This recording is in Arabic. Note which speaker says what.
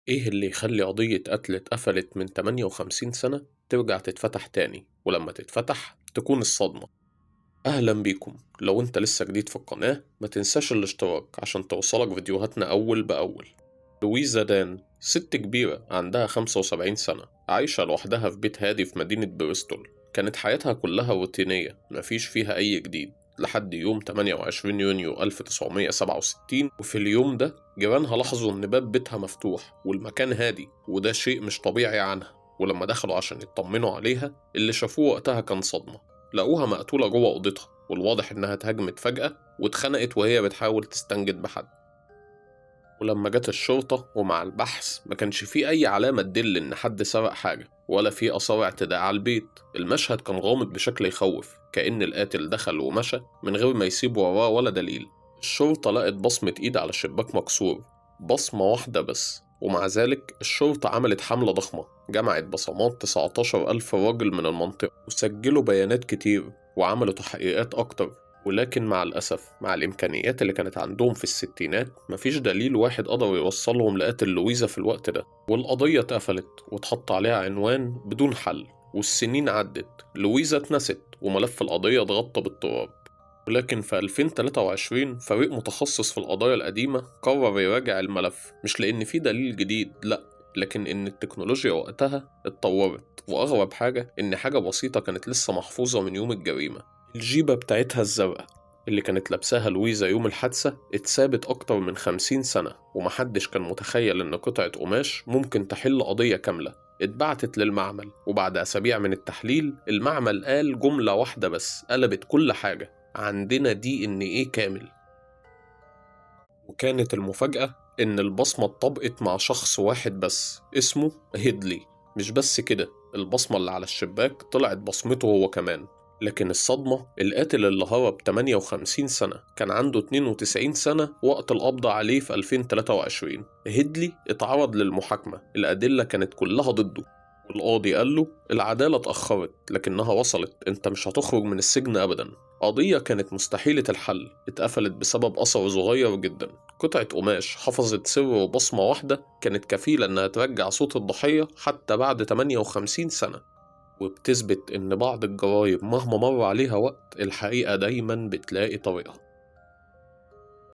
Speaker 1: إيه اللي يخلي قضية قتل اتقفلت من 58 سنة ترجع تتفتح تاني، ولما تتفتح تكون الصدمة؟ أهلا بيكم. لو أنت لسه جديد في القناة ما تنساش الاشتراك عشان توصلك فيديوهاتنا أول بأول. لويزا دان ست كبيرة عندها 75 سنة، عايشة لوحدها في بيت هادي في مدينة بريستول. كانت حياتها كلها روتينية، مفيش فيها أي جديد لحد يوم 28 يونيو 1967. وفي اليوم ده جيرانها لاحظوا إن باب بيتها مفتوح والمكان هادي، وده شيء مش طبيعي عنها. ولما دخلوا عشان يطمنوا عليها اللي شافوه وقتها كان صدمة. لقوها مقتولة جوه أوضتها، والواضح إنها اتهاجمت فجأة واتخنقت وهي بتحاول تستنجد بحد. ولما جت الشرطة ومع البحث ما كانش فيه أي علامة تدل إن حد سرق حاجة ولا فيه آثار اعتداء على البيت. المشهد كان غامض بشكل يخوف، كأن القاتل دخل ومشى من غير ما يسيب وراه ولا دليل. الشرطة لقت بصمة إيد على شباك مكسور، بصمة واحدة بس، ومع ذلك الشرطة عملت حملة ضخمة جمعت بصمات 19,000 راجل من المنطقة وسجلوا بيانات كتير وعملوا تحقيقات أكتر. ولكن مع الأسف مع الإمكانيات اللي كانت عندهم في الستينات مفيش دليل واحد قدر يوصلهم لقتل لويزا في الوقت ده. والقضية اتقفلت واتحط عليها عنوان بدون حل. والسنين عدت، لويزا اتنست وملف القضية اتغطى بالتراب. ولكن في 2023 فريق متخصص في القضايا القديمة قرر يراجع الملف، مش لأن في دليل جديد، لأ، لكن إن التكنولوجيا وقتها اتطورت. وأغرب حاجة إن حاجة بسيطة كانت لسه محفوظة من يوم الجريمة. الجيبة بتاعتها الزرقاء اللي كانت لابساها لويزا يوم الحادثة اتثابت أكتر من 50 سنة، ومحدش كان متخيل إن قطعة قماش ممكن تحل قضية كاملة. اتبعتت للمعمل، وبعد أسابيع من التحليل المعمل قال جملة واحدة بس قلبت كل حاجة: عندنا DNA كامل. وكانت المفاجأة إن البصمة اتطبقت مع شخص واحد بس اسمه هيدلي. مش بس كده، البصمة اللي على الشباك طلعت بصمته هو كمان. لكن الصدمة، القاتل اللي هرب 58 سنة كان عنده 92 سنة وقت القبض عليه في 2023. هيدلي اتعرض للمحاكمة، الأدلة كانت كلها ضده، والقاضي قال له العدالة اتأخرت لكنها وصلت، انت مش هتخرج من السجن أبدا. قضية كانت مستحيلة الحل اتقفلت بسبب أثر صغير جدا. قطعة قماش حفظت سر وبصمة واحدة كانت كفيلة إنها ترجع صوت الضحية حتى بعد 58 سنة. وبتثبت إن بعض الجرايم مهما مر عليها وقت الحقيقة دايما بتلاقي طريقها.